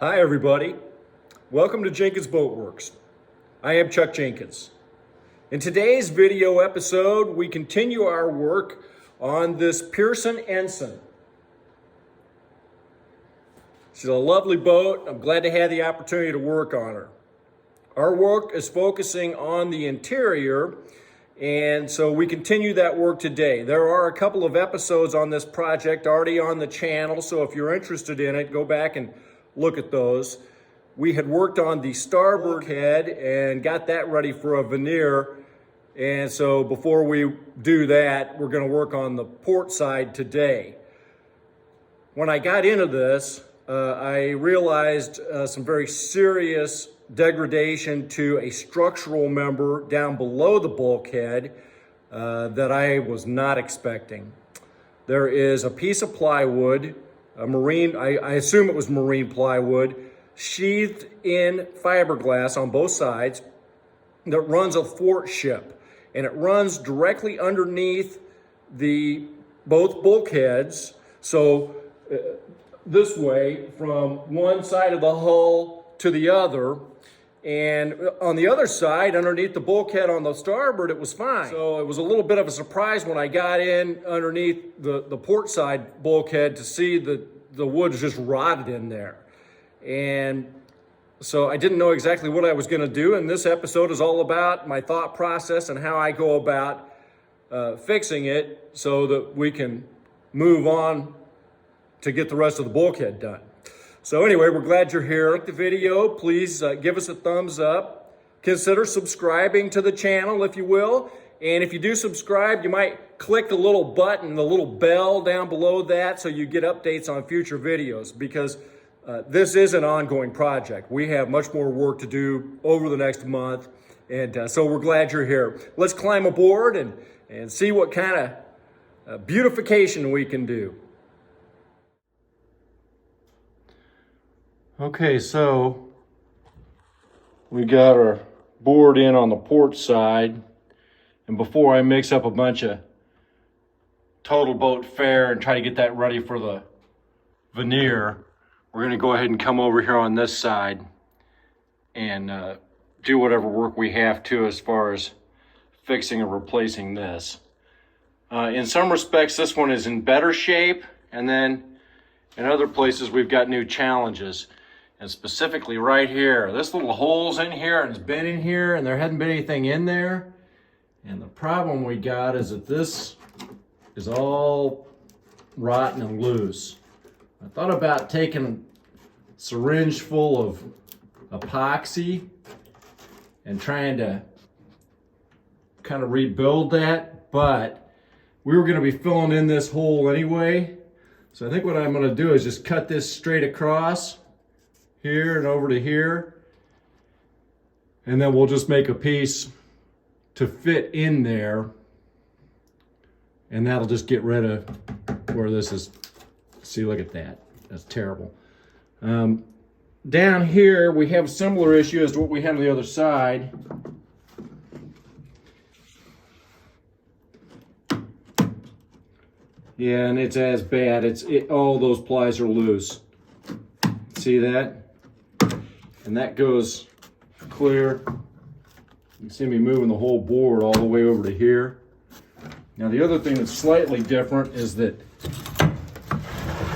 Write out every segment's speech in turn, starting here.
Hi everybody, welcome to Jenkins Boat Works. I am Chuck Jenkins. In today's video episode, we continue our work on this Pearson Ensign. She's a lovely boat. I'm glad to have the opportunity to work on her. Our work is focusing on the interior, and so we continue that work today. There are a couple of episodes on this project already on the channel, so if you're interested in it, go back and look at those. We had worked on the starboard head and got that ready for a veneer. And so before we do that, we're going to work on the port side today. When I got into this, I realized some very serious degradation to a structural member down below the bulkhead that I was not expecting. There is a piece of plywood, a marine, I assume it was marine plywood, sheathed in fiberglass on both sides that runs a thwart ship. And it runs directly underneath both bulkheads. So this way, from one side of the hull to the other. And on the other side, underneath the bulkhead on the starboard, it was fine. So it was a little bit of a surprise when I got in underneath the port side bulkhead to see the wood just rotted in there. And so I didn't know exactly what I was going to do. And this episode is all about my thought process and how I go about fixing it so that we can move on to get the rest of the bulkhead done. So anyway, we're glad you're here. Like the video, please give us a thumbs up. Consider subscribing to the channel if you will. And if you do subscribe, you might click the little button, the little bell down below that so you get updates on future videos, because this is an ongoing project. We have much more work to do over the next month. And so we're glad you're here. Let's climb aboard and see what kind of beautification we can do. Okay, so we got our board in on the port side, and before I mix up a bunch of total boat fare and try to get that ready for the veneer, we're going to go ahead and come over here on this side and do whatever work we have to as far as fixing or replacing this. In some respects, this one is in better shape, and then in other places we've got new challenges. And specifically right here, this little hole's in here and it's been in here and there hadn't been anything in there. And the problem we got is that this is all rotten and loose. I thought about taking a syringe full of epoxy and trying to kind of rebuild that, but we were going to be filling in this hole anyway. So I think what I'm going to do is just cut this straight across here and over to here, and then we'll just make a piece to fit in there, and that'll just get rid of where this is. See, look at that, that's terrible. Down here we have a similar issue as to what we had on the other side. Yeah, and it's as bad. All those plies are loose. See that? And that goes clear. You can see me moving the whole board all the way over to here. Now the other thing that's slightly different is that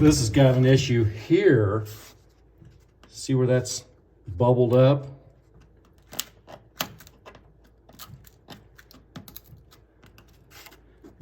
this has got an issue here. See where that's bubbled up?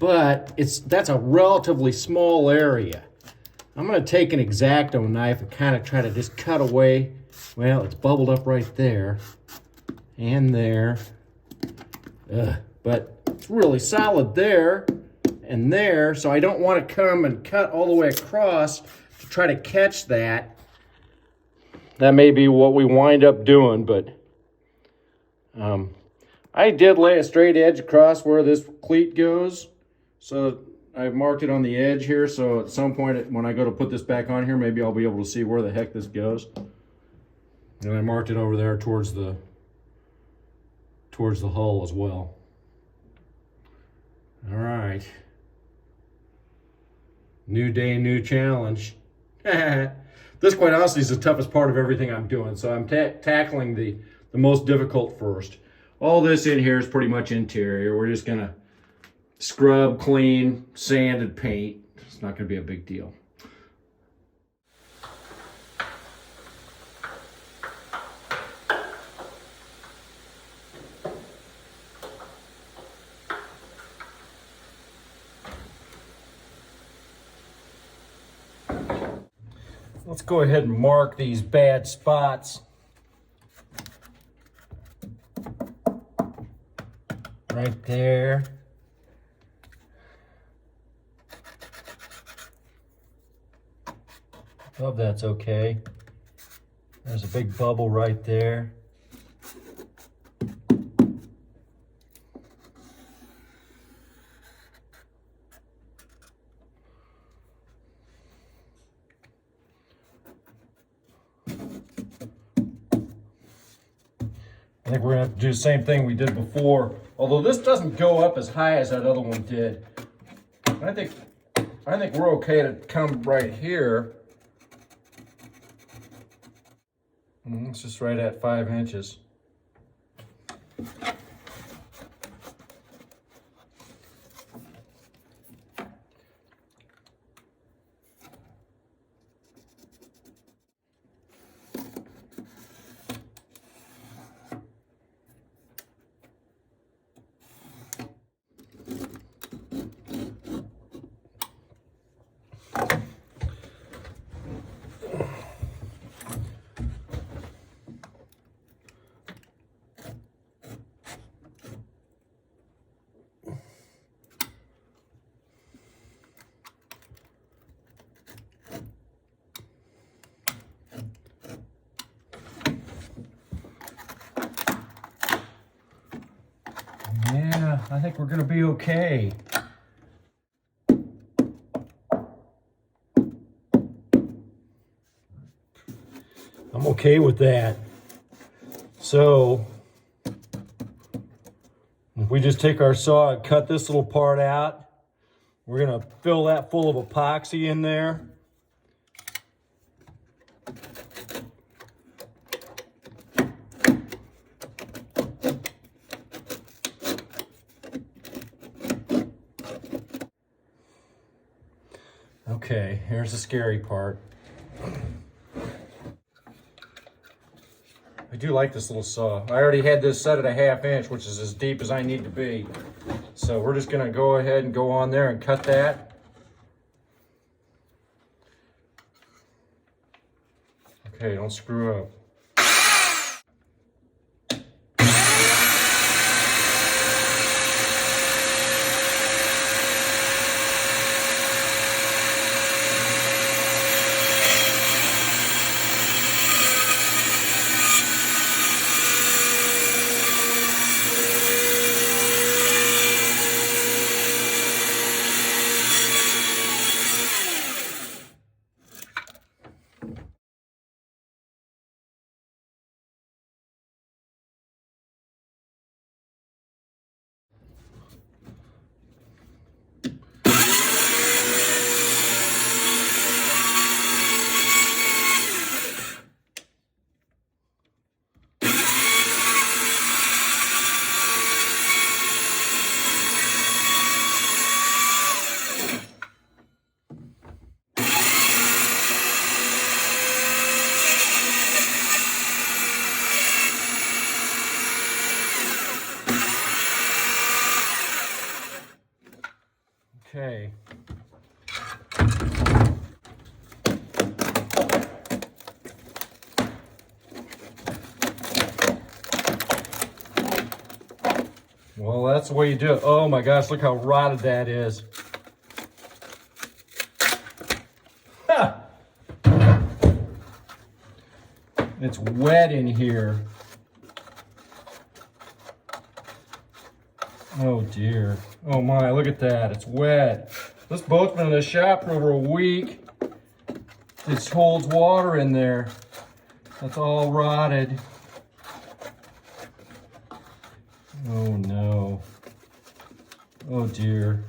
But that's a relatively small area. I'm going to take an X-Acto knife and kind of try to just cut away. Well, it's bubbled up right there and there. But it's really solid there and there, so I don't want to come and cut all the way across to try to catch that. That may be what we wind up doing, but I did lay a straight edge across where this cleat goes. So I've marked it on the edge here, so at some point when I go to put this back on here, maybe I'll be able to see where the heck this goes. And I marked it over there towards the hull as well. All right. New day, new challenge. The This, quite honestly, is the toughest part of everything I'm doing. So I'm tackling the most difficult first. All this in here is pretty much interior. We're just gonna scrub, clean, sand, and paint. It's not gonna be a big deal. Let's go ahead and mark these bad spots. Right there. Hope that's okay. There's a big bubble right there. I think we're gonna have to do the same thing we did before. Although this doesn't go up as high as that other one did. I think we're okay to come right here. It's just right at 5 inches. Yeah, I think we're gonna be okay. I'm okay with that. So, if we just take our saw and cut this little part out, we're gonna fill that full of epoxy in there. Okay, here's the scary part. I do like this little saw. I already had this set at a 1/2 inch, which is as deep as I need to be. So we're just gonna go ahead and go on there and cut that. Okay, don't screw up. Okay. Well, that's the way you do it. Oh my gosh, look how rotted that is. Ha! It's wet in here. Oh dear. Oh my, look at that. It's wet. This boat's been in the shop for over a week. It holds water in there. That's all rotted. Oh no. Oh dear.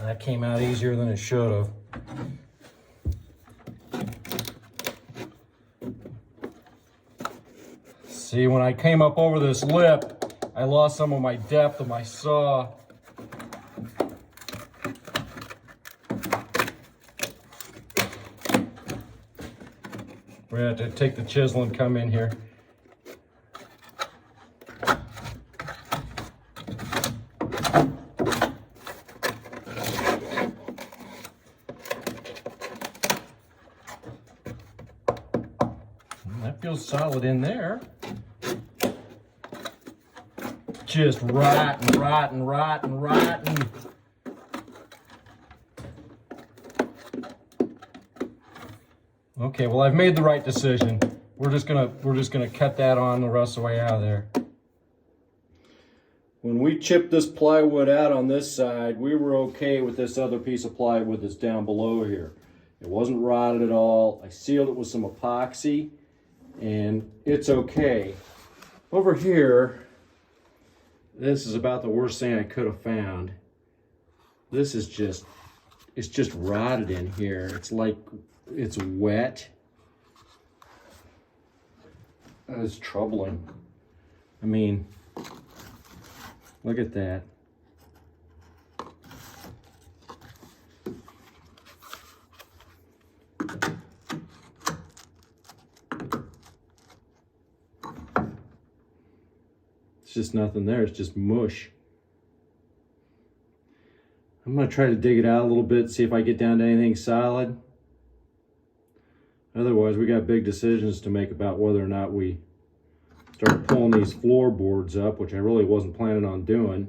That came out easier than it should have. See, when I came up over this lip, I lost some of my depth of my saw. We're gonna have to take the chisel and come in here. That feels solid in there. Just rotten. Okay, well, I've made the right decision. We're just gonna cut that on the rest of the way out of there. When we chipped this plywood out on this side, we were okay with this other piece of plywood that's down below here. It wasn't rotted at all. I sealed it with some epoxy, and it's okay. Over here, this is about the worst thing I could have found. This is it's just rotted in here. It's like it's wet. That is troubling. I mean, look at that. It's just nothing there. It's just mush. I'm going to try to dig it out a little bit, see if I get down to anything solid. Otherwise, we got big decisions to make about whether or not we start pulling these floorboards up, which I really wasn't planning on doing,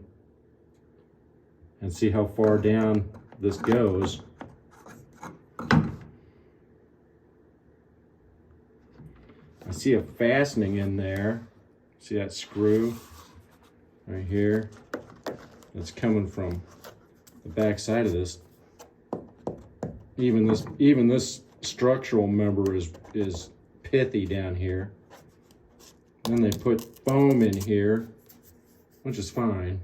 and see how far down this goes. I see a fastening in there. See that screw right here? That's coming from the back side of this. Even this structural member is pithy down here. Then they put foam in here, which is fine.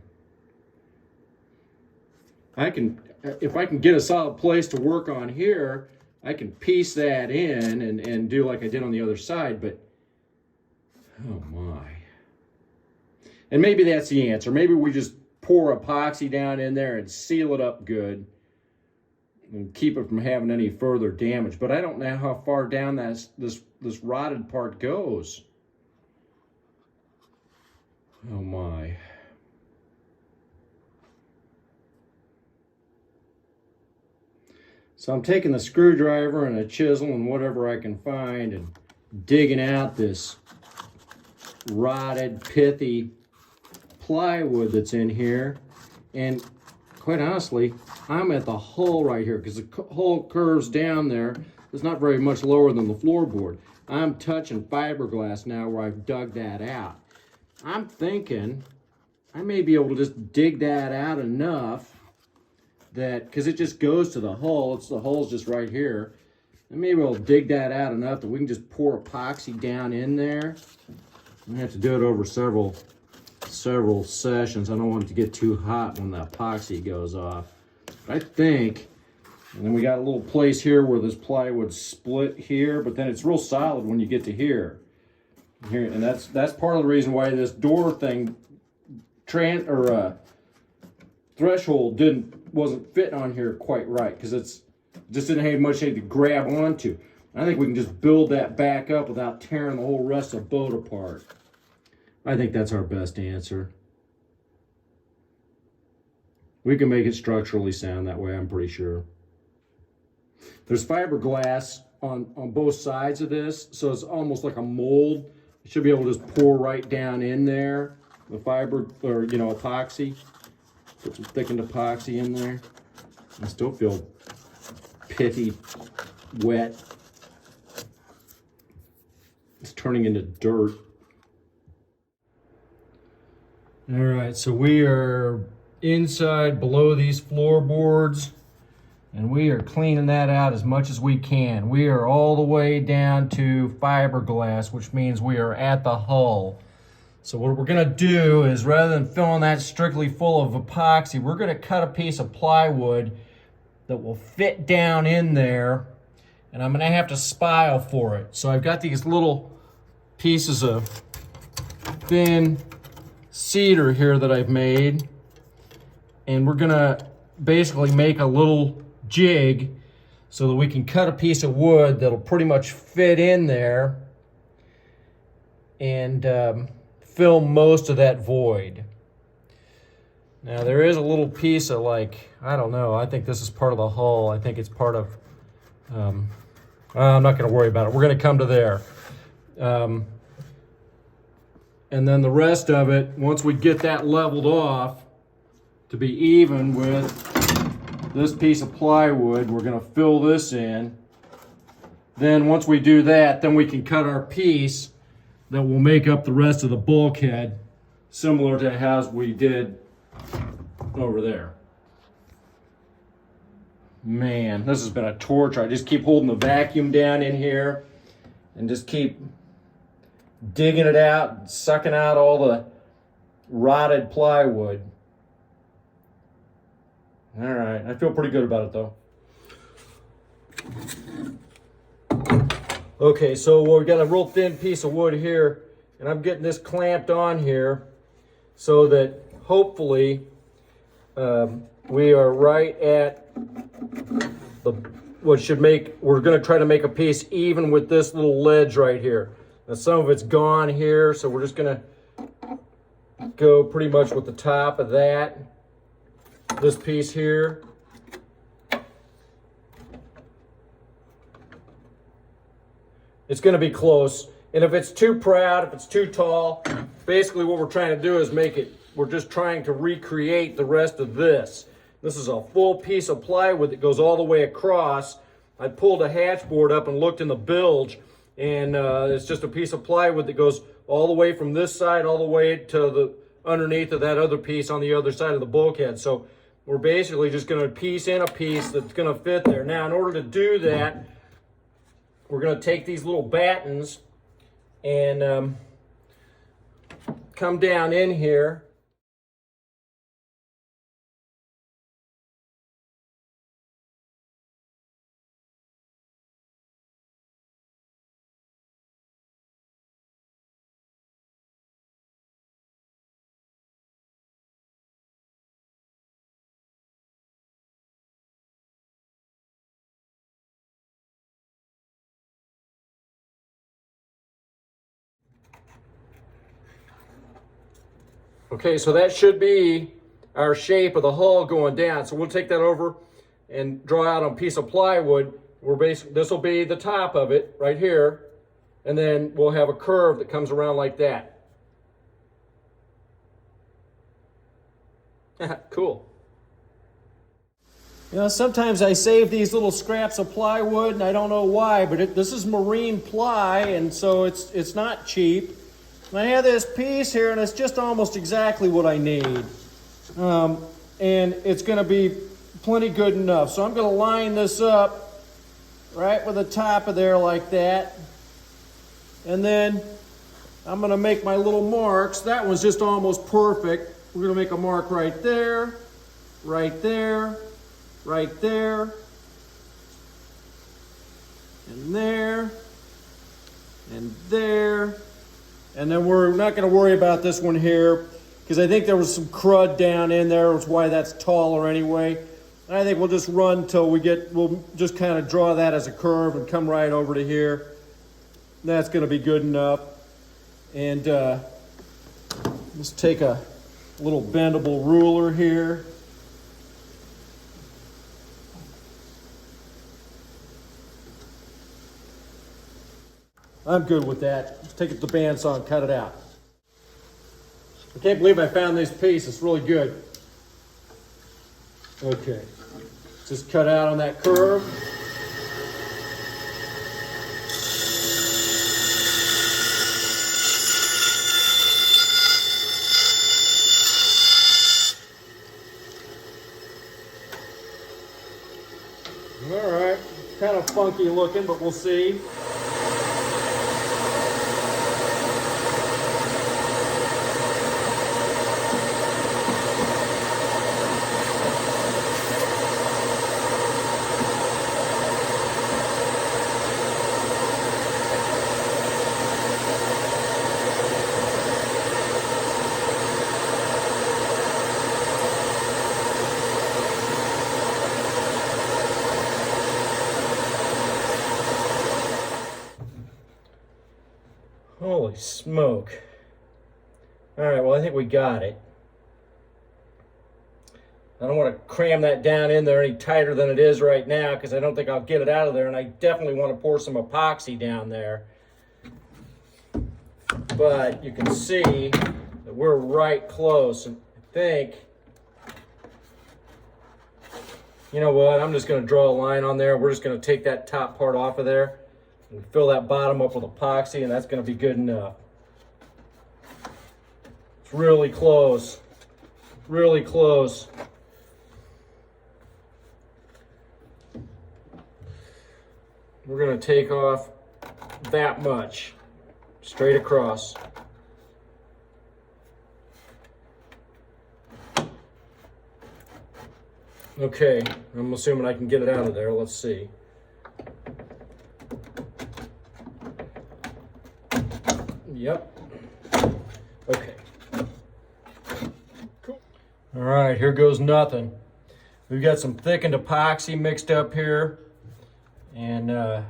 If I can get a solid place to work on here, I can piece that in and do like I did on the other side, but oh my. And maybe that's the answer. Maybe we just pour epoxy down in there and seal it up good and keep it from having any further damage. But I don't know how far down this rotted part goes. Oh my. So I'm taking the screwdriver and a chisel and whatever I can find and digging out this rotted, pithy plywood that's in here. And quite honestly, I'm at the hull right here because the hull curves down there. It's not very much lower than the floorboard. I'm touching fiberglass now where I've dug that out. I'm thinking I may be able to just dig that out enough that, because it just goes to the hull, the hull's just right here. And maybe I'll dig that out enough that we can just pour epoxy down in there. I'm gonna have to do it over several sessions. I don't want it to get too hot when the epoxy goes off. I think, and then we got a little place here where this plywood's split here, but then it's real solid when you get to here. Here, and that's part of the reason why this door thing threshold wasn't fitting on here quite right, because it's just didn't have much to grab onto. I think we can just build that back up without tearing the whole rest of the boat apart. I think that's our best answer. We can make it structurally sound that way, I'm pretty sure. There's fiberglass on both sides of this, so it's almost like a mold. You should be able to just pour right down in there, the fiber, or epoxy. Put some thickened epoxy in there. I still feel pithy, wet. It's turning into dirt. All right, so we are inside below these floorboards, and we are cleaning that out as much as we can. We are all the way down to fiberglass, which means we are at the hull. So what we're gonna do is, rather than filling that strictly full of epoxy, we're gonna cut a piece of plywood that will fit down in there, and I'm gonna have to spile for it. So I've got these little pieces of thin cedar here that I've made, and we're gonna basically make a little jig so that we can cut a piece of wood that'll pretty much fit in there and fill most of that void. Now there is a little piece of, like, I don't know, I think this is part of the hull. I think it's part of, I'm not gonna worry about it. We're gonna come to there. And then the rest of it, once we get that leveled off to be even with this piece of plywood, we're gonna fill this in. Then once we do that, then we can cut our piece that will make up the rest of the bulkhead, similar to how we did over there. Man, this has been a torture. I just keep holding the vacuum down in here and just keep digging it out and sucking out all the rotted plywood. All right, I feel pretty good about it though. Okay, so we've got a real thin piece of wood here, and I'm getting this clamped on here so that hopefully we are right at what should make, we're gonna try to make a piece even with this little ledge right here. Now some of it's gone here, so we're just gonna go pretty much with the top of that, this piece here. It's gonna be close. And if it's too proud, if it's too tall, basically what we're trying to do is make it, we're just trying to recreate the rest of this. This is a full piece of plywood that goes all the way across. I pulled a hatch board up and looked in the bilge, and it's just a piece of plywood that goes all the way from this side all the way to the underneath of that other piece on the other side of the bulkhead. So we're basically just gonna piece in a piece that's gonna fit there. Now, in order to do that, we're gonna take these little battens and come down in here. Okay, so that should be our shape of the hull going down. So we'll take that over and draw out a piece of plywood. This will be the top of it right here, and then we'll have a curve that comes around like that. Cool. You know, sometimes I save these little scraps of plywood, and I don't know why, but this is marine ply, and so it's not cheap. And I have this piece here, and it's just almost exactly what I need. And it's gonna be plenty good enough. So I'm gonna line this up right with the top of there like that. And then I'm gonna make my little marks. That one's just almost perfect. We're gonna make a mark right there, right there, right there, and there, and there. And then we're not going to worry about this one here because I think there was some crud down in there, which is why that's taller anyway. And I think we'll just run till we'll just kind of draw that as a curve and come right over to here. That's going to be good enough. And let's take a little bendable ruler here. I'm good with that. Let's take it to the bandsaw and cut it out. I can't believe I found this piece. It's really good. Okay. Just cut out on that curve. All right. Kind of funky looking, but we'll see. Holy smoke. All right, well, I think we got it. I don't want to cram that down in there any tighter than it is right now because I don't think I'll get it out of there, and I definitely want to pour some epoxy down there. But you can see that we're right close, and I think, you know what, I'm just going to draw a line on there. We're just going to take that top part off of there and fill that bottom up with epoxy, and that's going to be good enough. It's really close, really close. We're going to take off that much straight across. Okay, I'm assuming I can get it out of there. Let's see. Yep. Okay. Cool. All right, here goes nothing. We've got some thickened epoxy mixed up here. And I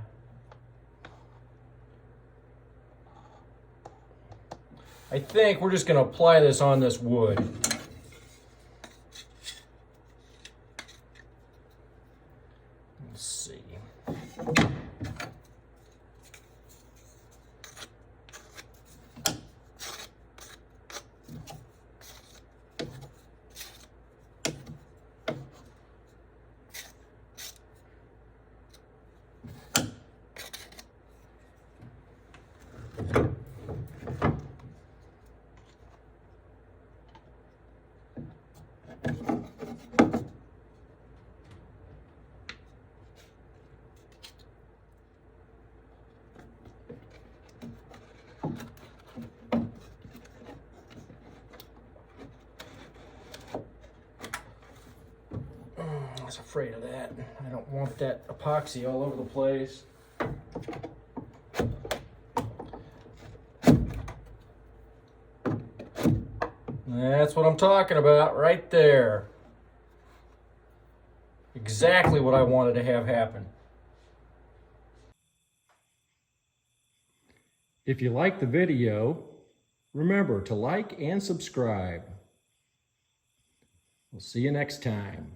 think we're just going to apply this on this wood. Let's see. I was afraid of that. I don't want that epoxy all over the place. That's what I'm talking about right there. Exactly what I wanted to have happen. If you like the video, remember to like and subscribe. We'll see you next time.